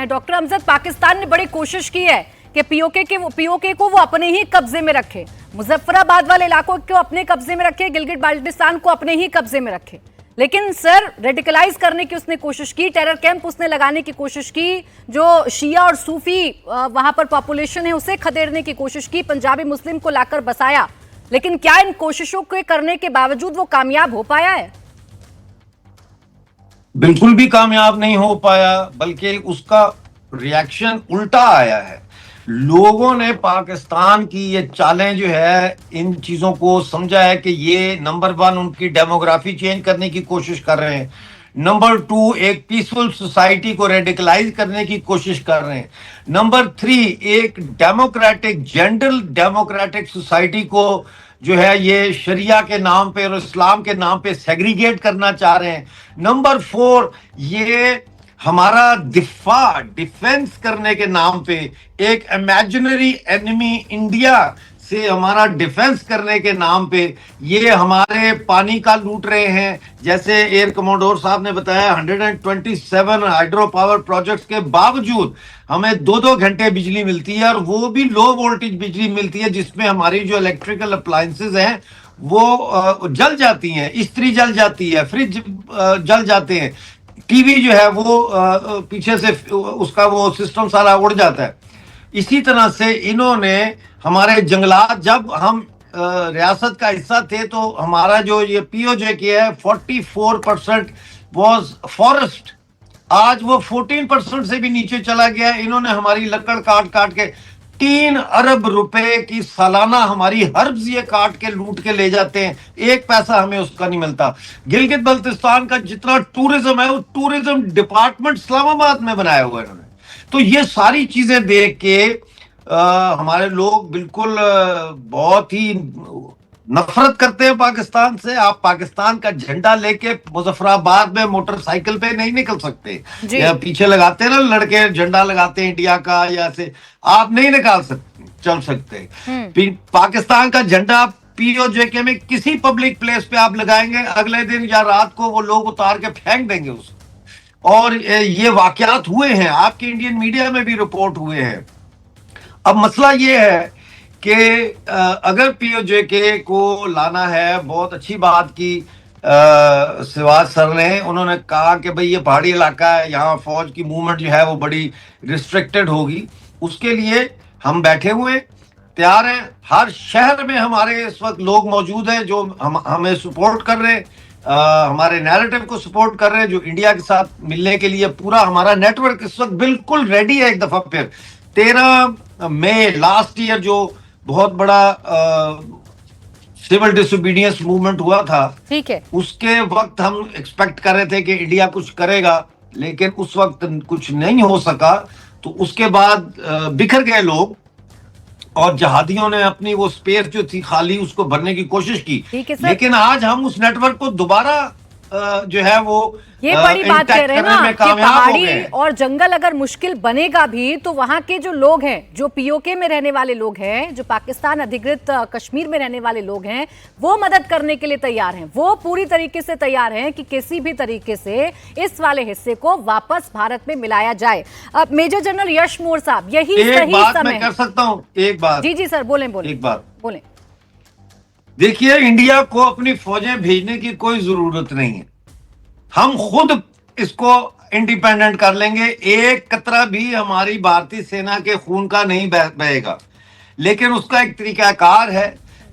Doctor Amjad, Pakistan ने बड़ी कोशिश की है कि पीओके को वो अपने ही कब्जे में रखे, मुजफ्फराबाद वाले इलाकों को अपने कब्जे में रखे, गिलगित बाल्टिस्तान को अपने ही कब्जे में रखे। लेकिन सर, रेडिकलाइज करने की उसने कोशिश की, टेरर कैंप उसने लगाने की कोशिश की, जो शिया और सूफी वहां पर पॉपुलेशन है उसे खदेड़ने की कोशिश की, पंजाबी मुस्लिम को लाकर बसाया। लेकिन क्या इन कोशिशों के करने के बावजूद वो कामयाब हो पाया है? बिल्कुल भी कामयाब नहीं हो पाया, बल्कि उसका रिएक्शन उल्टा आया है। लोगों ने पाकिस्तान की ये चालें जो है, इन चीजों को समझा है कि ये नंबर 1 उनकी डेमोग्राफी चेंज करने की कोशिश कर रहे हैं, नंबर 2 एक पीसफुल सोसाइटी को रेडिकलाइज करने की कोशिश कर रहे हैं, नंबर 3 एक डेमोक्रेटिक जनरल डेमोक्रेटिक सोसाइटी को जो है ये शरिया के नाम पे और इस्लाम के नाम पे सेग्रीगेट करना चाह रहे हैं, नंबर 4 ये हमारा डिफेंस करने के नाम पे एक इमेजिनरी एनिमी इंडिया से हमारा डिफेंस करने के नाम पे ये हमारे पानी का लूट रहे हैं। जैसे एयर कमोडोर साहब ने बताया, 127 हाइड्रो पावर प्रोजेक्ट्स के बावजूद हमें 2-2 घंटे बिजली मिलती है, और वो भी लो वोल्टेज बिजली मिलती है, जिसमें हमारी जो इलेक्ट्रिकल अप्लायंसेज हैं वो जल जाती हैं, इस्त्री जल जाती है, फ्रिज जल जाते हैं, टीवी जो है वो पीछे से उसका वो सिस्टम सारा उड़ जाता है। इसी तरह से इन्होंने हमारे जंगलात, जब हम रियासत का हिस्सा थे तो हमारा जो ये पीओजे के है 44% वॉज फॉरेस्ट, आज वो 14% से भी नीचे चला गया है। इन्होंने हमारी लकड़ काट काट के 3 अरब रुपए की सालाना हमारी हर्ब्स ये काट के लूट के ले जाते हैं, एक पैसा हमें उसका नहीं मिलता। गिलगित बल्तिस्तान का जितना टूरिज्म है वो टूरिज्म डिपार्टमेंट इस्लामाबाद में बनाया हुआ है इन्होंने। तो ये सारी चीजें देख के हमारे लोग बिल्कुल बहुत ही नफरत करते हैं पाकिस्तान से। आप पाकिस्तान का झंडा लेके मुजफ्फराबाद में मोटरसाइकिल पे नहीं निकल सकते, या पीछे लगाते हैं ना लड़के झंडा लगाते हैं इंडिया का, या ऐसे आप नहीं निकाल सकते, चल सकते। पाकिस्तान का झंडा पीओजे में किसी पब्लिक प्लेस पे आप लगाएंगे, अगले दिन या रात को वो लोग उतार के फेंक देंगे उसको। और ये वाकयात हुए हैं, आपके इंडियन मीडिया में भी रिपोर्ट हुए हैं। अब मसला ये है कि अगर पीओजे को लाना है, बहुत अच्छी बात की सिवाज सर ने, उन्होंने कहा कि भाई ये पहाड़ी इलाका है, यहाँ फौज की मूवमेंट जो है वो बड़ी रिस्ट्रिक्टेड होगी, उसके लिए हम बैठे हुए तैयार हैं। हर शहर में हमारे इस वक्त लोग मौजूद हैं जो हमें सपोर्ट कर रहे हैं, हमारे नैरेटिव को सपोर्ट कर रहे हैं, जो इंडिया के साथ मिलने के लिए पूरा हमारा नेटवर्क इस वक्त बिल्कुल रेडी है। एक दफा फिर 13 मई लास्ट ईयर जो बहुत बड़ा सिविल डिसोबीडियंस मूवमेंट हुआ था, ठीक है, उसके वक्त हम एक्सपेक्ट कर रहे थे कि इंडिया कुछ करेगा, लेकिन उस वक्त कुछ नहीं हो सका। तो उसके बाद बिखर गए लोग, और जहादियों ने अपनी वो स्पेस जो थी खाली उसको भरने की कोशिश की। लेकिन आज हम उस नेटवर्क को दोबारा जो है वो ये बड़ी बात कह रहे हैं ना कि पहाड़ी और जंगल अगर मुश्किल बनेगा भी तो वहां के जो लोग हैं, जो पीओके में रहने वाले लोग हैं, जो पाकिस्तान अधिकृत कश्मीर में रहने वाले लोग हैं, वो मदद करने के लिए तैयार हैं। वो पूरी तरीके से तैयार हैं कि किसी भी तरीके से इस वाले हिस्से को वापस भारत में मिलाया जाए। अब मेजर जनरल यश मोर साहब, यही सही समय कर सकता हूँ एक बात? जी सर, बोले एक बात बोले। देखिए, इंडिया को अपनी फौजें भेजने की कोई जरूरत नहीं है, हम खुद इसको इंडिपेंडेंट कर लेंगे। एक कतरा भी हमारी भारतीय सेना के खून का नहीं बहेगा, लेकिन उसका एक तरीकाकार है।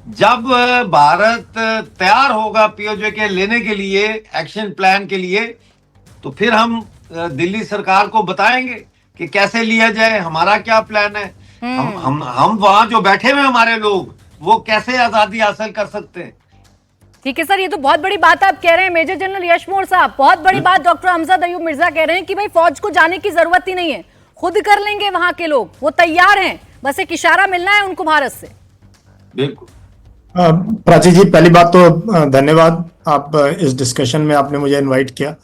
जब भारत तैयार होगा पीओजे के लेने के लिए, एक्शन प्लान के लिए, तो फिर हम दिल्ली सरकार को बताएंगे कि कैसे लिया जाए, हमारा क्या प्लान है। हम वहां जो बैठे हुए हमारे लोग, वो कैसे आजादी हासिल कर सकते हैं। ठीक है सर, ये तो बहुत बड़ी बात आप कह रहे हैं मेजर जनरल यश मोर साहब। बहुत बड़ी बात डॉक्टर अमजद अयूब मिर्जा कह रहे हैं कि भाई फौज को जाने की जरूरत ही नहीं है, खुद कर लेंगे वहां के लोग, वो तैयार हैं, बस एक इशारा मिलना है उनको भारत से। बिल्कुल। प्राची जी, पहली बात तो धन्यवाद, आप इस डिस्कशन में आपने मुझे इनवाइट किया।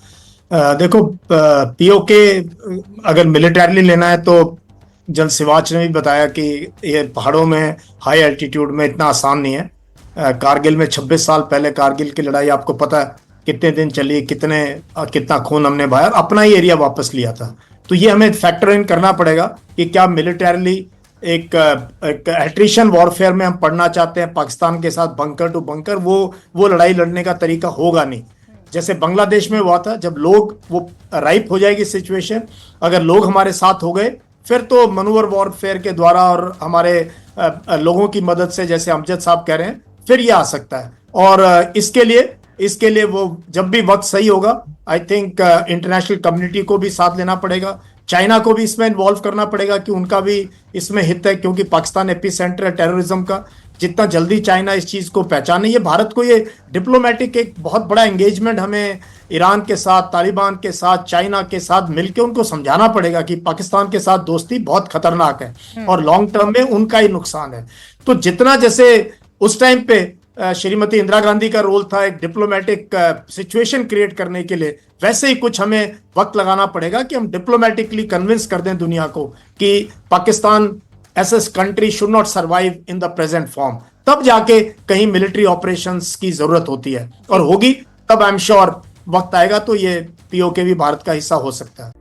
देखो, पीओके अगर मिलिटरीली लेना है तो जनरल सिवाच ने भी बताया कि ये पहाड़ों में हाई एल्टीट्यूड में इतना आसान नहीं है। कारगिल में 26 साल पहले कारगिल की लड़ाई आपको पता है कितने दिन चली, कितना खून हमने बहाया, अपना ही एरिया वापस लिया था। तो ये हमें फैक्टर इन करना पड़ेगा कि क्या मिलिटरीली एक एट्रिशन वॉरफेयर में हम पढ़ना चाहते हैं पाकिस्तान के साथ बंकर टू बंकर, वो लड़ाई लड़ने का तरीका होगा नहीं। जैसे बांग्लादेश में हुआ था, जब लोग वो राइप हो जाएगी सिचुएशन, अगर लोग हमारे साथ हो गए फिर तो मनूवर वॉरफेयर के द्वारा और हमारे लोगों की मदद से, जैसे अमजद साहब कह रहे हैं, फिर ये आ सकता है। और इसके लिए वो जब भी वक्त सही होगा, आई थिंक इंटरनेशनल कम्युनिटी को भी साथ लेना पड़ेगा, चाइना को भी इसमें इन्वॉल्व करना पड़ेगा कि उनका भी इसमें हित है, क्योंकि पाकिस्तान एपी सेंटर है टेररिज्म का। जितना जल्दी चाइना इस चीज को पहचाने, ये भारत को ये डिप्लोमेटिक एक बहुत बड़ा एंगेजमेंट हमें ईरान के साथ, तालिबान के साथ, चाइना के साथ मिलकर उनको समझाना पड़ेगा कि पाकिस्तान के साथ दोस्ती बहुत खतरनाक है और लॉन्ग टर्म में उनका ही नुकसान है। तो जितना जैसे उस टाइम पे श्रीमती इंदिरा गांधी का रोल था एक डिप्लोमेटिक सिचुएशन क्रिएट करने के लिए, वैसे ही कुछ हमें वक्त लगाना पड़ेगा कि हम डिप्लोमेटिकली कन्विंस कर दें दुनिया को कि Pakistan as a country should not survive in the present form. तब जाके कहीं मिलिट्री ऑपरेशंस की जरूरत होती है, और होगी तब आई एम श्योर वक्त आएगा तो ये पीओके भी भारत का हिस्सा हो सकता है।